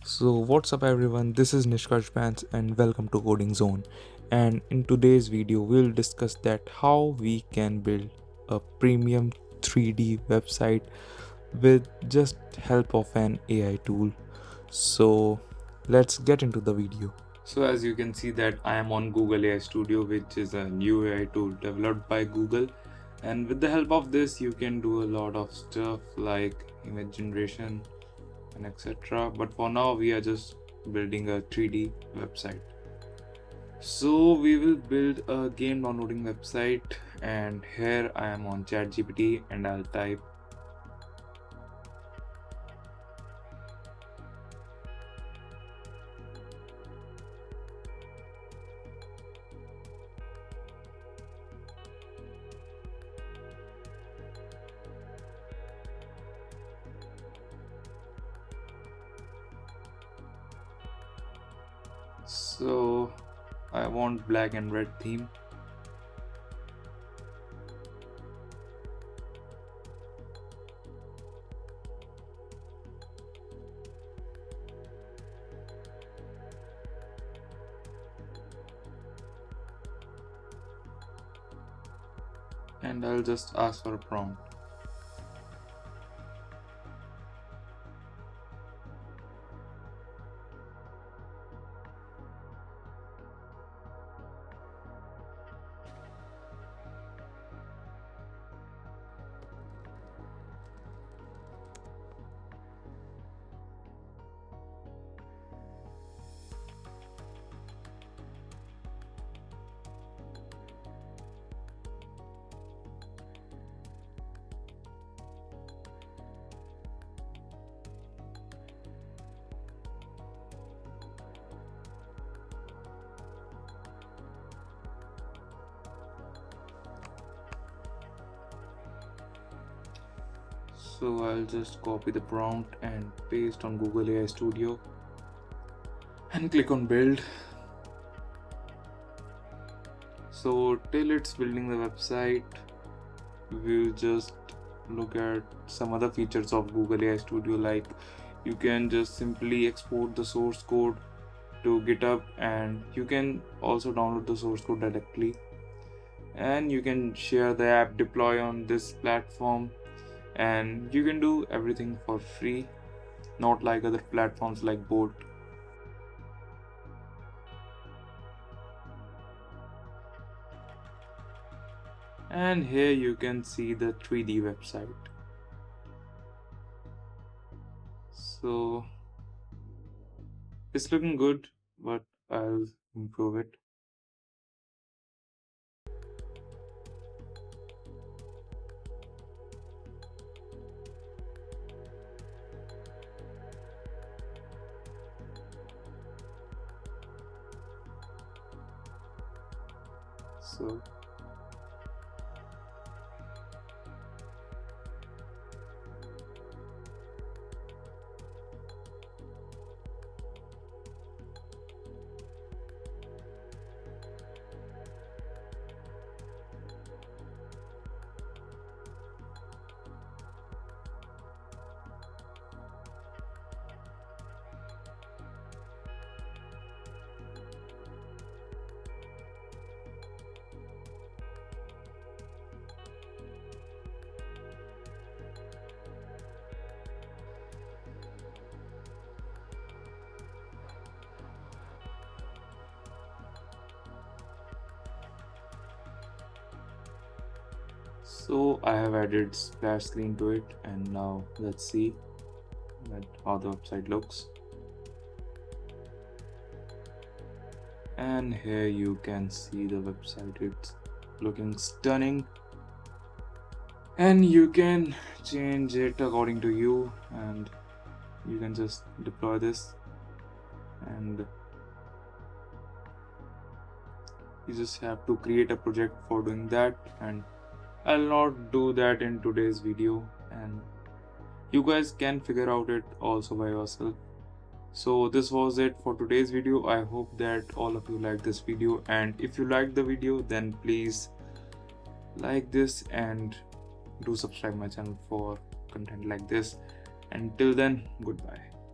So what's up everyone, this is Nishkodingzone and welcome to Coding Zone. And in today's video we'll discuss that how we can build a premium 3D website with just help of an AI tool. So let's get into the video. So as you can see that I am on Google AI Studio, which is a new AI tool developed by Google, and with the help of this you can do a lot of stuff like image generation and etc. But for now we are just building a 3D website. So we will build a game downloading website, and here I am on ChatGPT and I'll type so I want black and red theme. And I'll just ask for a prompt. So I'll just copy the prompt and paste on Google AI Studio and click on build. So till it's building the website, we'll just look at some other features of Google AI Studio, like you can just simply export the source code to GitHub, and you can also download the source code directly, and you can share the app, deploy on this platform, and you can do everything for free, not like other platforms like Bolt. And here you can see the 3D website. So it's looking good, but I'll improve it. So I have added splash screen to it, and now let's see how the website looks. And here you can see the website, it's looking stunning, and you can change it according to you, and you can just deploy this, and you just have to create a project for doing that, and I'll not do that in today's video, and you guys can figure out it also by yourself. So this was it for today's video. I hope that all of you liked this video, and if you liked the video then please like this and do subscribe my channel for content like this. Until then, goodbye.